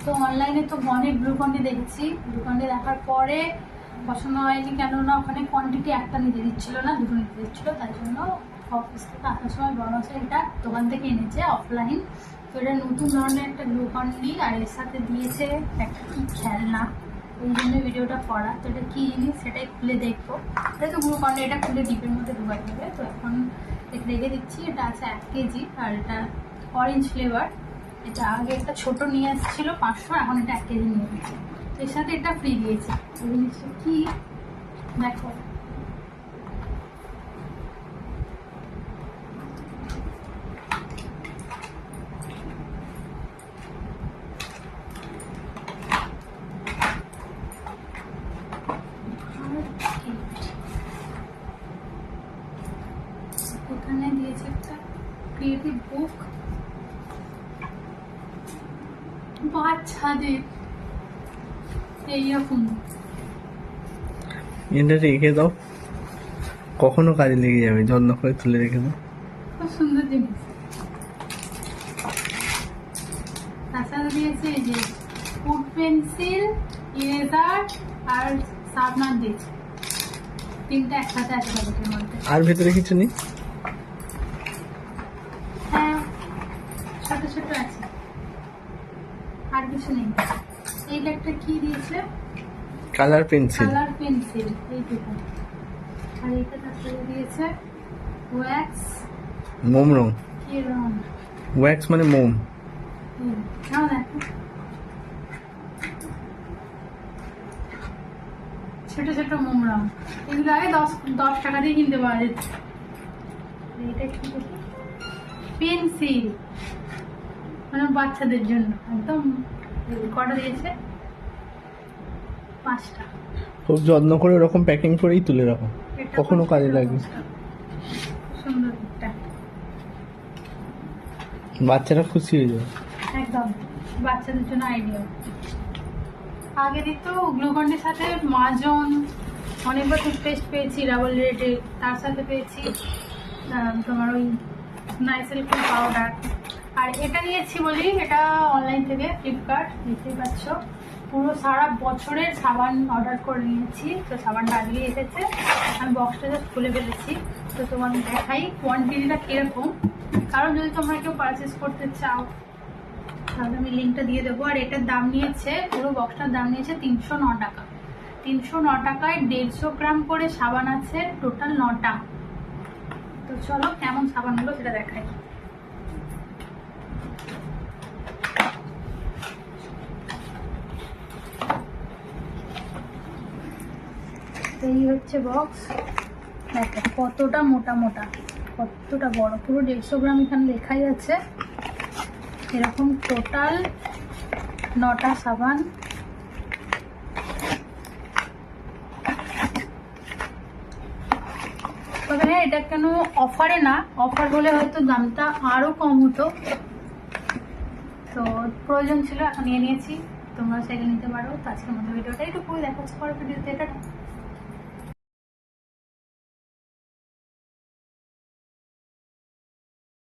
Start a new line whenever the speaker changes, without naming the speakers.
তো অনলাইনে তো অনেক গ্লুকন্ডি দেখেছি, গ্লুকন্ডি দেখার পরে পছন্দ হয়নি, কেননা ওখানে কোয়ান্টিটি একটা নিতে দিচ্ছিলো না, দুটো নিতে দিচ্ছিলো। তাই জন্য অফিস থেকে আসার সময় বড় আছে এটা দোকান থেকে এনেছে অফলাইন। তো এটা নতুন ধরনের একটা গ্লুকন্ডি, আর এর সাথে দিয়েছে একটা কি খেলনা, ওই জন্য ভিডিওটা করা। তো এটা কী জিনিস সেটাই খুলে দেখবো। এটা তো গ্লুকন্ডি, এটা খুলে ডিপের মধ্যে ঢুকাই দেবে। তো এখন এটা রেখে দিচ্ছি। এটা আছে 1 কেজি, আর এটা অরেঞ্জ ফ্লেভার। এটা আগে একটা ছোট নিয়ে আসছিল 500, এখন এটা 1 কেজি নিয়ে দিচ্ছে। এর সাথে এটা ফ্রি দিয়েছে। ওই জিনিসটা কি দেখো, এখানে দিয়েছে একটা ক্রিয়েটিভ বুক বাচ্চাদের, এইরকম।
এটা রেখে দাও, কখনো কাজে লেগে যাবে, যত্ন করে তুলে রেখে দাও।
খুব সুন্দর জিনিস। তার সাথে দিয়েছে এই যে ফুড পেন্সিল, ইরেজার আর শার্পনার দিয়েছে, তিনটা একসাথে আছে প্যাকেটের মধ্যে।
আর ভেতরে কিছু নেই?
হ্যাঁ, ছোট ছোট আছে, আর কিছু নেই। এইটা একটা কি দিয়েছে,
কালার পেন্সিল।
কালার পেন্সিল এইটুকু। আর এইটা তার সাথে দিয়েছে ওয়্যাক্স।
মোম রং।
কি রং?
ওয়্যাক্স মানে মোম।
নাও দেখো, ছোট ছোট মোম রং। এগুলো আগে 10 টাকা দিয়ে কিনতে পাওয়া যেত। এইটা কি পেন্সিল, মানে বাচ্চাদের জন্য একদম। কটা দিয়েছে? 5টা।
খুব যত্ন করে ওরকম প্যাকিং করেই তুলে রাখো, কখনো কাজে লাগবে।
সুন্দর একটা,
বাচ্চারা খুশি হয়ে যাবে
একদম বাচ্চাদের জন্য আইডিয়া। আগে দিত গ্লুকন্ডির সাথে মাজন, অনেকবার টুথপেস্ট পেয়েছি ডাবল রেটে, তার সাথে পেয়েছি তোমার ওই নাইসেল কুল পাউডার। আর এটা নিয়েছি বলি, এটা অনলাইন থেকে ফ্লিপকার্ট, দেখতেই পাচ্ছ। পুরো সারা বছরের সাবান অর্ডার করে নিয়েছি। তো সাবানটা আজকেই এসেছে, আমি বক্সটা জাস্ট খুলে ফেলেছি। তো তোমাকে দেখাই কোয়ান্টিটিটা কীরকম, কারণ যদি তোমরা কেউ পারচেস করতে চাও তাহলে আমি লিঙ্কটা দিয়ে দেবো। আর এটার দাম নিয়েছে, পুরো বক্সটার দাম নিয়েছে 309 টাকা। 309 টাকায় 150 গ্রাম করে সাবান আছে, টোটাল 9টা। তো চলো কেমন সাবানগুলো সেটা দেখাই। এই হচ্ছে বক্স, দেখো কতটা মোটা মোটা, কতটা বড়, পুরো 150 গ্রাম এখানে লেখাই আছে। এরকম টোটাল 9টা সাবান। তবে হ্যাঁ, এটা কেন অফারে না, অফার হলে হয়তো দামটা আরো কম হতো। তো প্রয়োজন ছিল, এখন নিয়ে নিয়েছি, তোমরা সেটা নিতে পারো। তো আজকের মতো ভিডিওটা একটু পুরো দেখাচ্ছি, পরে ভিডিওতে এটা